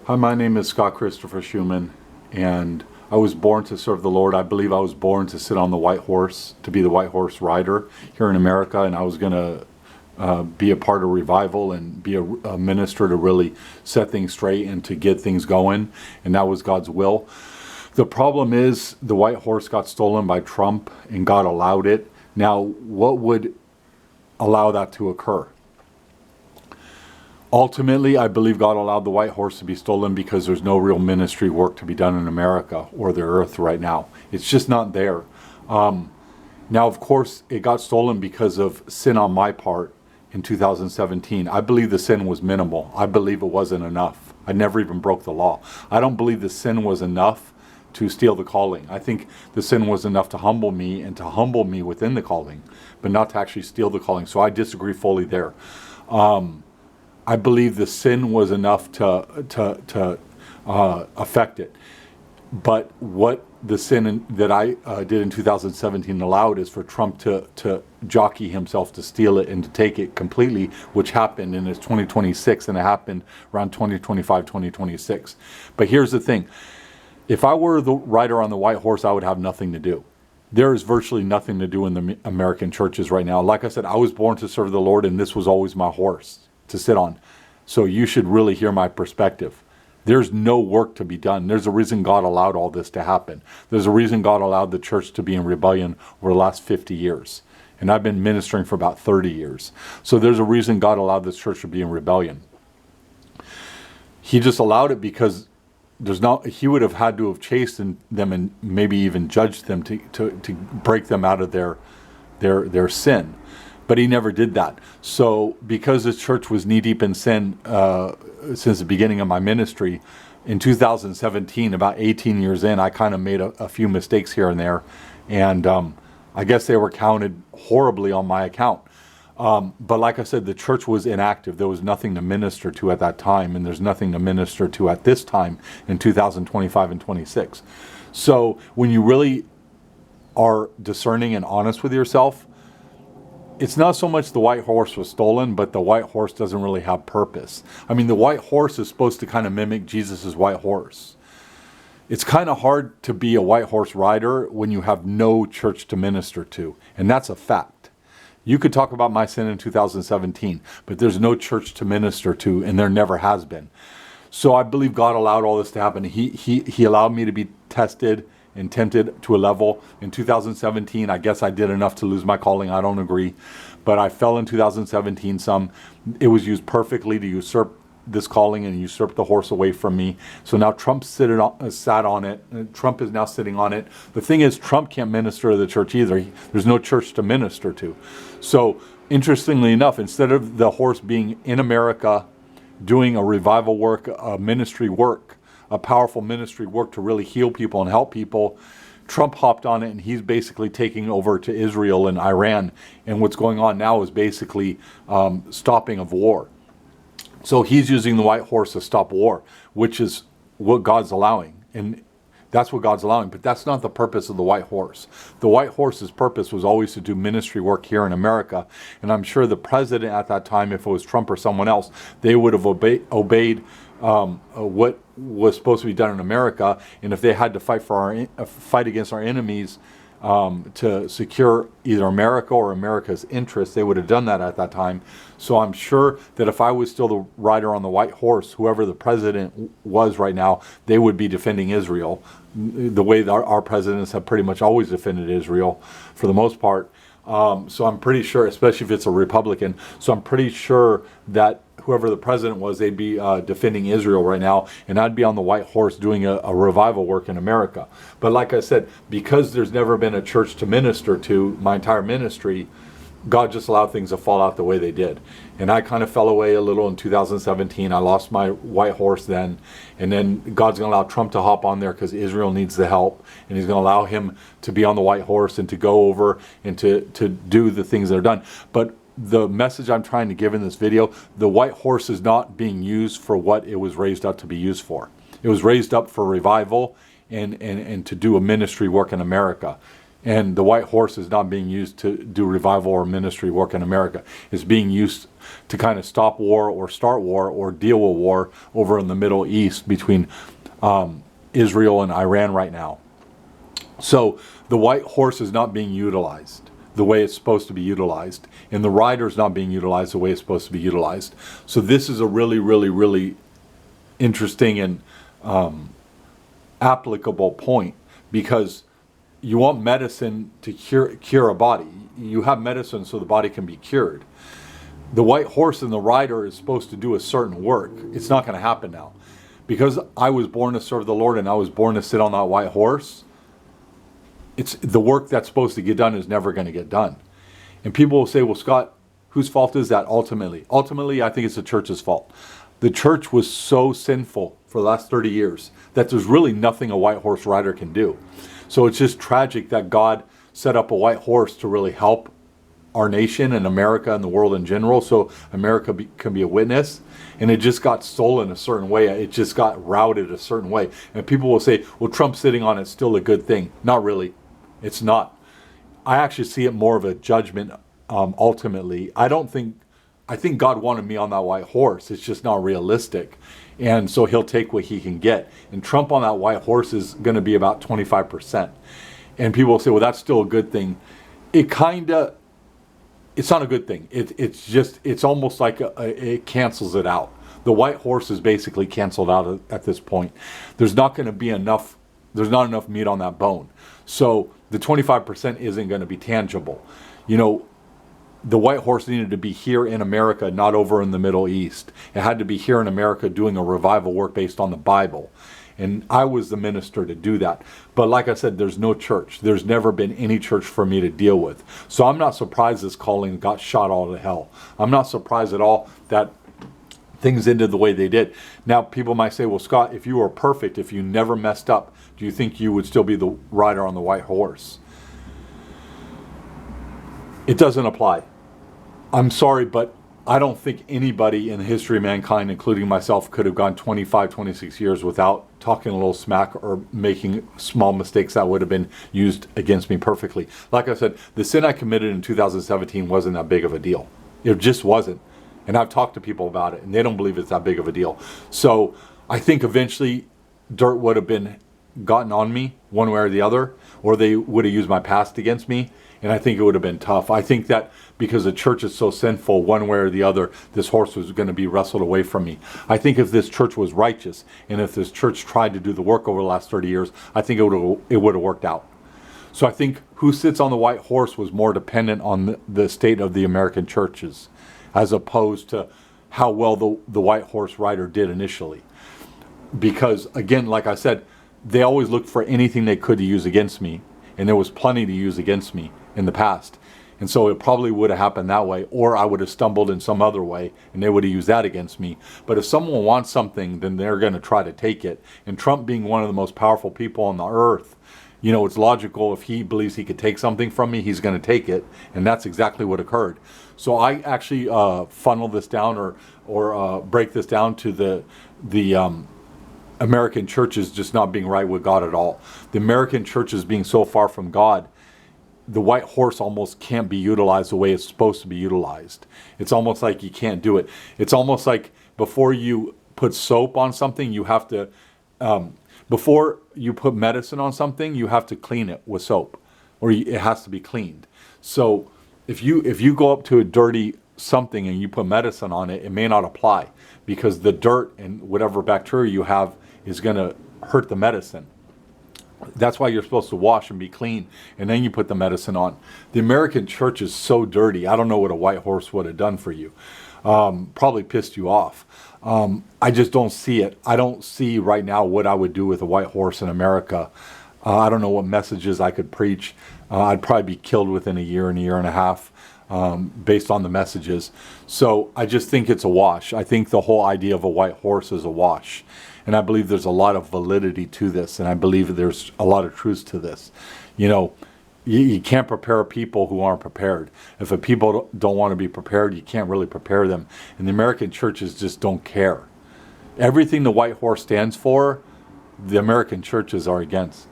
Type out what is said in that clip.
Hi, my name is Scott Christopher Schumann, and I was born to serve the Lord. I believe I was born to sit on the white horse, to be the white horse rider here in America, and I was going to be a part of revival and be a minister to really set things straight and to get things going, and that was God's will. The problem is the white horse got stolen by Trump, and God allowed it. Now, what would allow that to occur? Ultimately, I believe God allowed the white horse to be stolen because there's no real ministry work to be done in America or the earth right now. It's just not there. Now, of course, it got stolen because of sin on my part in 2017. I believe the sin was minimal. I believe it wasn't enough. I never even broke the law. I don't believe the sin was enough to steal the calling. I think the sin was enough to humble me and to humble me within the calling, but not to actually steal the calling. So I disagree fully there. I believe the sin was enough to affect it. But what the sin that I did in 2017 allowed is for Trump to jockey himself to steal it and to take it completely, which happened, and it's 2026, and it happened around 2025, 2026. But here's the thing. If I were the rider on the white horse, I would have nothing to do. There is virtually nothing to do in the American churches right now. Like I said, I was born to serve the Lord, and this was always my horse to sit on. So you should really hear my perspective. There's no work to be done. There's a reason God allowed all this to happen. There's a reason God allowed the church to be in rebellion over the last 50 years. And I've been ministering for about 30 years. So there's a reason God allowed this church to be in rebellion. He just allowed it because he would have had to have chastened them and maybe even judged them to break them out of their sin. But he never did that. So because the church was knee-deep in sin since the beginning of my ministry, in 2017, about 18 years in, I kind of made a few mistakes here and there. And I guess they were counted horribly on my account. But like I said, the church was inactive. There was nothing to minister to at that time, and there's nothing to minister to at this time in 2025 and 26. So when you really are discerning and honest with yourself, it's not so much the white horse was stolen, but the white horse doesn't really have purpose. I mean, the white horse is supposed to kind of mimic Jesus's white horse. It's kind of hard to be a white horse rider when you have no church to minister to, and that's a fact. You could talk about my sin in 2017, but there's no church to minister to, and there never has been. So I believe God allowed all this to happen. He allowed me to be tested and tempted to a level. In 2017, I guess I did enough to lose my calling. I don't agree. But I fell in 2017 some. It was used perfectly to usurp this calling and usurp the horse away from me. So now Trump sat on it. Trump is now sitting on it. The thing is, Trump can't minister to the church either. There's no church to minister to. So interestingly enough, instead of the horse being in America doing a revival work, a ministry work, a powerful ministry work to really heal people and help people, Trump hopped on it, and he's basically taking over to Israel and Iran. And what's going on now is basically stopping of war. So he's using the white horse to stop war, which is what God's allowing. And that's what God's allowing. But that's not the purpose of the white horse. The white horse's purpose was always to do ministry work here in America. And I'm sure the president at that time, if it was Trump or someone else, they would have obeyed what was supposed to be done in America, and if they had to fight against our enemies to secure either America or America's interests, they would have done that at that time. So I'm sure that if I was still the rider on the white horse, whoever the president was right now, they would be defending Israel the way that our presidents have pretty much always defended Israel for the most part. So I'm pretty sure, especially if it's a Republican, so I'm pretty sure that whoever the president was, they'd be defending Israel right now, and I'd be on the white horse doing a revival work in America. But like I said, because there's never been a church to minister to my entire ministry, God just allowed things to fall out the way they did. And I kind of fell away a little in 2017. I lost my white horse then. And then God's going to allow Trump to hop on there because Israel needs the help. And he's going to allow him to be on the white horse and to go over and to do the things that are done. But the message I'm trying to give in this video, the white horse is not being used for what it was raised up to be used for. It was raised up for revival and to do a ministry work in America. And the white horse is not being used to do revival or ministry work in America. It's being used to kind of stop war or start war or deal with war over in the Middle East between Israel and Iran right now. So the white horse is not being utilized the way it's supposed to be utilized, and the rider is not being utilized the way it's supposed to be utilized. So this is a really, really, really interesting and applicable point, because you want medicine to cure a body. You have medicine so the body can be cured. The white horse and the rider is supposed to do a certain work. It's not going to happen now. Because I was born to serve the Lord and I was born to sit on that white horse, it's the work that's supposed to get done is never going to get done. And people will say, well, Scott, whose fault is that ultimately? Ultimately, I think it's the church's fault. The church was so sinful for the last 30 years that there's really nothing a white horse rider can do. So it's just tragic that God set up a white horse to really help our nation and America and the world in general, so America can be a witness. And it just got stolen a certain way. It just got routed a certain way. And people will say, well, Trump sitting on it's still a good thing. Not really. It's not. I actually see it more of a judgment ultimately. I think God wanted me on that white horse. It's just not realistic. And so he'll take what he can get. And Trump on that white horse is going to be about 25%. And people will say, well, that's still a good thing. It's not a good thing. It's almost like it cancels it out. The white horse is basically canceled out at this point. There's not enough meat on that bone. So the 25% isn't going to be tangible. You know, the white horse needed to be here in America, not over in the Middle East. It had to be here in America doing a revival work based on the Bible. And I was the minister to do that. But like I said, there's no church. There's never been any church for me to deal with. So I'm not surprised this calling got shot all to hell. I'm not surprised at all that things ended the way they did. Now, people might say, well, Scott, if you were perfect, if you never messed up, do you think you would still be the rider on the white horse? It doesn't apply. I'm sorry, but I don't think anybody in the history of mankind, including myself, could have gone 25, 26 years without talking a little smack or making small mistakes that would have been used against me perfectly. Like I said, the sin I committed in 2017 wasn't that big of a deal. It just wasn't. And I've talked to people about it, and they don't believe it's that big of a deal. So I think eventually dirt would have been gotten on me one way or the other, or they would have used my past against me, and I think it would have been tough. I think that because the church is so sinful, one way or the other, this horse was going to be wrestled away from me. I think if this church was righteous, and if this church tried to do the work over the last 30 years, I think it would have worked out. So I think who sits on the white horse was more dependent on the state of the American churches, as opposed to how well the white horse rider did initially. Because, again, like I said, they always looked for anything they could to use against me, and there was plenty to use against me in the past. And so it probably would have happened that way, or I would have stumbled in some other way, and they would have used that against me. But if someone wants something, then they're going to try to take it. And Trump being one of the most powerful people on the earth, you know, it's logical if he believes he could take something from me, he's going to take it. And that's exactly what occurred. So I actually funnel this down or break this down to the American churches just not being right with God at all. The American churches being so far from God, the white horse almost can't be utilized the way it's supposed to be utilized. It's almost like you can't do it. It's almost like before you put soap on something, you have to, before you put medicine on something, you have to clean it with soap, or it has to be cleaned. So if you go up to a dirty something and you put medicine on it, it may not apply, because the dirt and whatever bacteria you have is going to hurt the medicine. That's why you're supposed to wash and be clean, and then you put the medicine on. The American church is so dirty. I don't know what a white horse would have done for you. Probably pissed you off. I just don't see it. I don't see right now what I would do with a white horse in America. I don't know what messages I could preach. I'd probably be killed within a year and a half based on the messages. So I just think it's a wash. I think the whole idea of a white horse is a wash. And I believe there's a lot of validity to this, and I believe there's a lot of truth to this. You know, you can't prepare people who aren't prepared. If a people don't want to be prepared, you can't really prepare them. And the American churches just don't care. Everything the white horse stands for, the American churches are against.